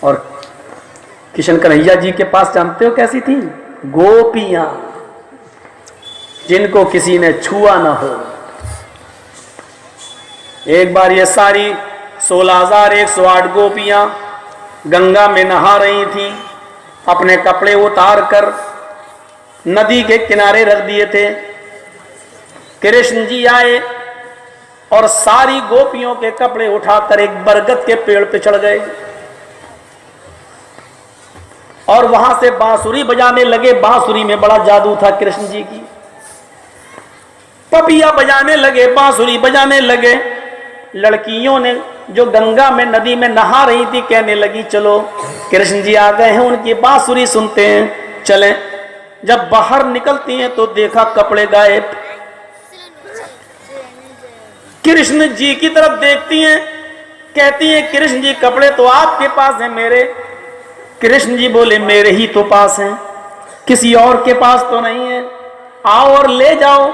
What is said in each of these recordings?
और किशन कन्हैया जी के पास जानते हो कैसी थी? गोपियां जिनको किसी ने छुआ ना हो। एक बार ये सारी 16,108 गोपियां गंगा में नहा रही थीं, अपने कपड़े उतार कर नदी के किनारे रख दिए थे। कृष्ण जी आए और सारी गोपियों के कपड़े उठाकर एक बरगद के पेड़ पे चढ़ गए और वहां से बांसुरी बजाने लगे। बांसुरी में बड़ा जादू था कृष्ण जी की। पपिया बजाने लगे, बांसुरी बजाने लगे। लड़कियों ने जो गंगा में नदी में नहा रही थी कहने लगी चलो कृष्ण जी आ गए हैं, उनकी बांसुरी सुनते हैं, चलें। जब बाहर निकलती हैं तो देखा कपड़े गायब। कृष्ण जी की तरफ देखती हैं, कहती हैं कृष्ण जी कपड़े तो आपके पास हैं मेरे। कृष्ण जी बोले मेरे ही तो पास हैं, किसी और के पास तो नहीं है, आओ और ले जाओ।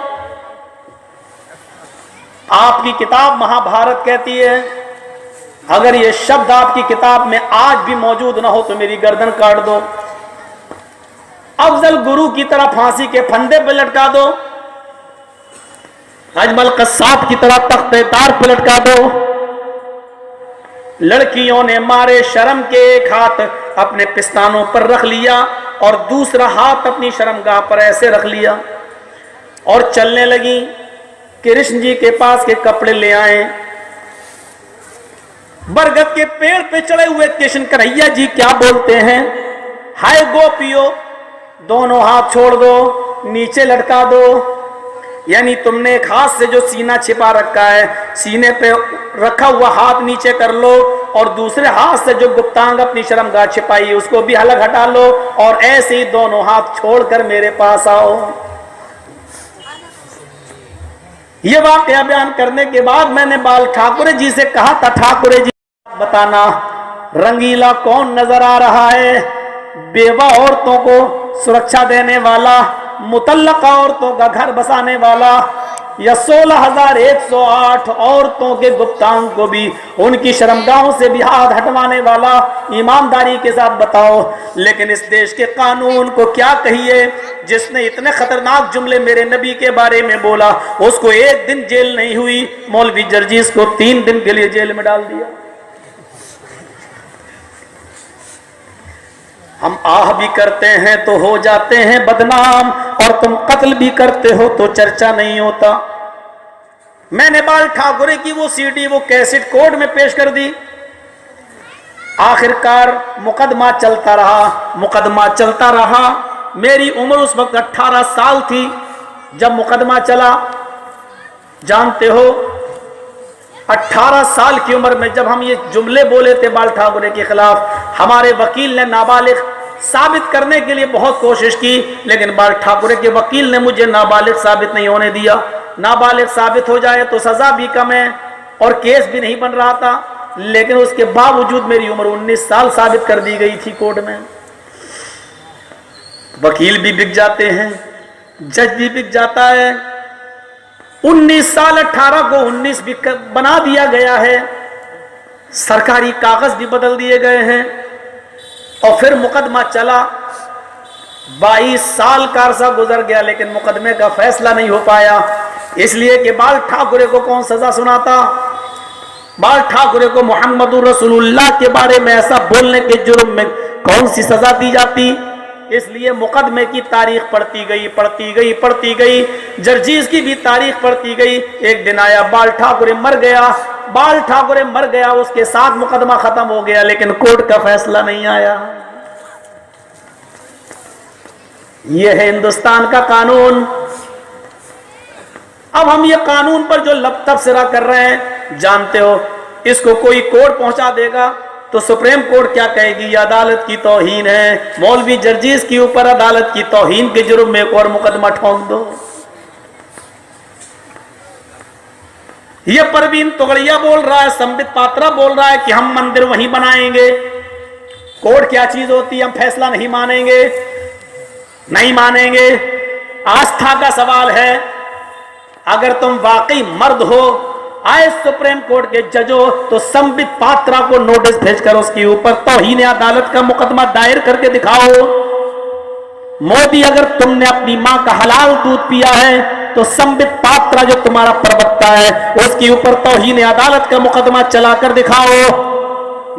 आपकी किताब महाभारत कहती है अगर ये शब्द आपकी किताब में आज भी मौजूद ना हो तो मेरी गर्दन काट दो, अफजल गुरु की तरह फांसी के फंदे पे लटका दो, अजमल कस्साब की तरह तख्ते तार पे लटका दो। लड़कियों ने मारे शर्म के एक हाथ अपने पिस्तानों पर रख लिया और दूसरा हाथ अपनी शर्मगाह पर ऐसे रख लिया और चलने लगी। कृष्ण जी के पास के कपड़े ले आए। बरगद के पेड़ पे चढ़े हुए कृष्ण कन्हैया जी क्या बोलते हैं, हाय गोपियों दोनों हाथ छोड़ दो, नीचे लटका दो। यानी तुमने एक हाथ से जो सीना छिपा रखा है, सीने पे रखा हुआ हाथ नीचे कर लो और दूसरे हाथ से जो गुप्तांग अपनी शर्मगाह छिपाई उसको भी अलग हटा लो और ऐसे ही दोनों हाथ छोड़कर मेरे पास आओ। ये वाकया बयान करने के बाद मैंने बाल ठाकुर जी से कहा था, ठाकुर जी बताना रंगीला कौन नजर आ रहा है, बेवा औरतों को सुरक्षा देने वाला, मुतल्लका औरतों का घर बसाने वाला, या 16,108 औरतों के गुप्तांग को भी उनकी शर्मगाहों से भी हाथ हटवाने वाला? ईमानदारी के साथ बताओ। लेकिन इस देश के कानून को क्या कहिए, जिसने इतने खतरनाक जुमले मेरे नबी के बारे में बोला उसको 1 दिन जेल नहीं हुई, मौलवी जर्जीस को 3 दिन के लिए जेल में डाल दिया। हम आह भी करते हैं तो हो जाते हैं बदनाम और तुम कत्ल भी करते हो तो चर्चा नहीं होता। मैंने बाल ठाकुरे की वो सीडी वो कैसेट कोर्ट में पेश कर दी। आखिरकार मुकदमा चलता रहा। मेरी उम्र उस वक्त 18 साल थी जब मुकदमा चला। जानते हो 18 साल की उम्र में जब हम ये जुमले बोले थे बाल ठाकुरे के खिलाफ, हमारे वकील ने नाबालिग साबित करने के लिए बहुत कोशिश की, लेकिन बाल ठाकुरे के वकील ने मुझे नाबालिग साबित नहीं होने दिया। नाबालिग साबित हो जाए तो सजा भी कम है और केस भी नहीं बन रहा था, लेकिन उसके बावजूद मेरी उम्र 19 साल साबित कर दी गई थी कोर्ट में। वकील भी बिक जाते हैं, जज भी बिक जाता है। 19 साल 18 को 19 भी बना दिया गया है, सरकारी कागज भी बदल दिए गए हैं और फिर मुकदमा चला। 22 साल का अरसा गुजर गया लेकिन मुकदमे का फैसला नहीं हो पाया, इसलिए कि बाल ठाकुरे को कौन सजा सुनाता? बाल ठाकुरे को मोहम्मदुर रसूलुल्लाह के बारे में ऐसा बोलने के जुर्म में कौन सी सजा दी जाती? इसलिए मुकदमे की तारीख पढ़ती गई, जर्जीज की भी तारीख पढ़ती गई। एक दिन आया बाल ठाकुरे मर गया, उसके साथ मुकदमा खत्म हो गया, लेकिन कोर्ट का फैसला नहीं आया। यह है हिंदुस्तान का कानून। अब हम ये कानून पर जो तबसरा कर रहे हैं, जानते हो इसको कोई कोर्ट पहुंचा देगा तो सुप्रीम कोर्ट क्या कहेगी? ये अदालत की तौहीन है। मौलवी जर्जीज के ऊपर अदालत की तौहीन के जुर्म में एक और मुकदमा ठोक दो। ये परवीन तोगड़िया बोल रहा है, संबित पात्रा बोल रहा है कि हम मंदिर वहीं बनाएंगे। कोर्ट क्या चीज होती है? हम फैसला नहीं मानेंगे। आस्था का सवाल है। अगर तुम वाकई मर्द हो, आए सुप्रीम कोर्ट के जजों तो संबित पात्रा को नोटिस भेजकर उसके ऊपर तौहीन अदालत का मुकदमा दायर करके दिखाओ। मोदी, अगर तुमने अपनी मां का हलाल दूध पिया है तो संबित पात्रा जो तुम्हारा प्रवक्ता है उसके ऊपर तौहीन अदालत का मुकदमा चलाकर दिखाओ।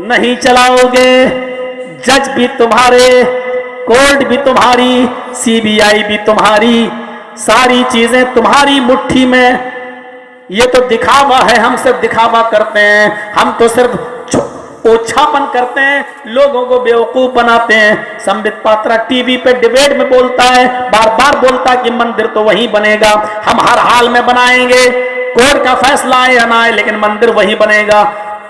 नहीं चलाओगे, जज भी तुम्हारे, कोर्ट भी तुम्हारी, सीबीआई भी तुम्हारी, सारी चीजें तुम्हारी मुट्ठी में। ये तो दिखावा है, हम सिर्फ दिखावा करते हैं, हम तो सिर्फ ओछापन करते हैं, लोगों को बेवकूफ बनाते हैं। संबित पात्रा टीवी पे डिबेट में बोलता है, बार बार बोलता है कि मंदिर तो वही बनेगा, हम हर हाल में बनाएंगे, कोर्ट का फैसला आए या ना आए लेकिन मंदिर वही बनेगा।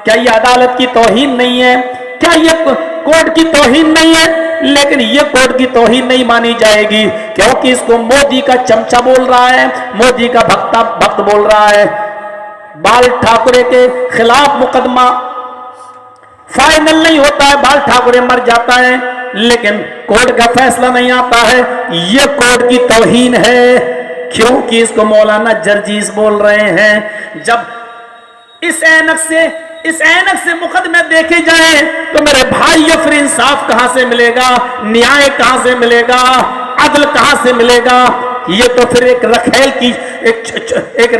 क्या ये अदालत की तौहीन नहीं है? क्या ये कोर्ट की तौहीन नहीं है? लेकिन ये कोर्ट की तौहीन नहीं मानी जाएगी क्योंकि इसको मोदी का चमचा बोल रहा है, मोदी का भक्त बोल रहा है। बाल ठाकरे के खिलाफ मुकदमा फाइनल नहीं होता है, बाल ठाकरे मर जाता है लेकिन कोर्ट का फैसला नहीं आता है। यह कोर्ट की तौहीन है क्योंकि इसको मौलाना जर्जीस बोल रहे हैं। जब इस ऐनक से मुकदमे देखे जाएं तो मेरे भाइयों फिर इंसाफ कहां से मिलेगा, न्याय कहां से मिलेगा, अदल कहां से मिलेगा? ये तो फिर एक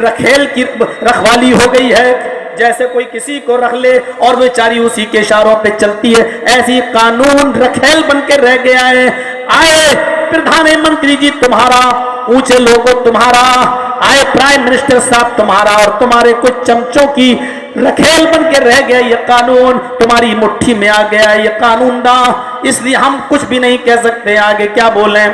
रखेल की रखवाली हो गई है, जैसे कोई किसी को रख ले और बेचारी उसी के इशारों पे चलती है, ऐसी कानून रखेल बन के रह गया है। आए प्रधानमंत्री जी तुम्हारा, ऊंचे लोगों तुम्हारा, आए प्राइम मिनिस्टर साहब तुम्हारा, और तुम्हारे कुछ चमचों की रखेल बन के रह गया ये कानून, तुम्हारी मुट्ठी में आ गया ये कानून ना, इसलिए हम कुछ भी नहीं कह सकते। आगे क्या बोलें?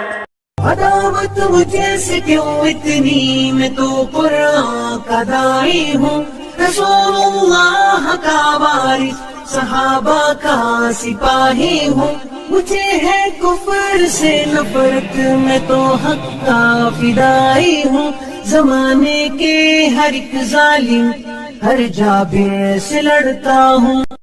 अदावत मुझे से क्यों इतनी, मैं तो कुरान का दाई हूँ, रसूलुल्लाह का वारिस, सहाबा का सिपाही हूँ। मुझे है कुफर से नफरत, मैं तो हक का फिदाई हूँ। जमाने के हर एक जालिम, हर जाबिर से लड़ता हूँ।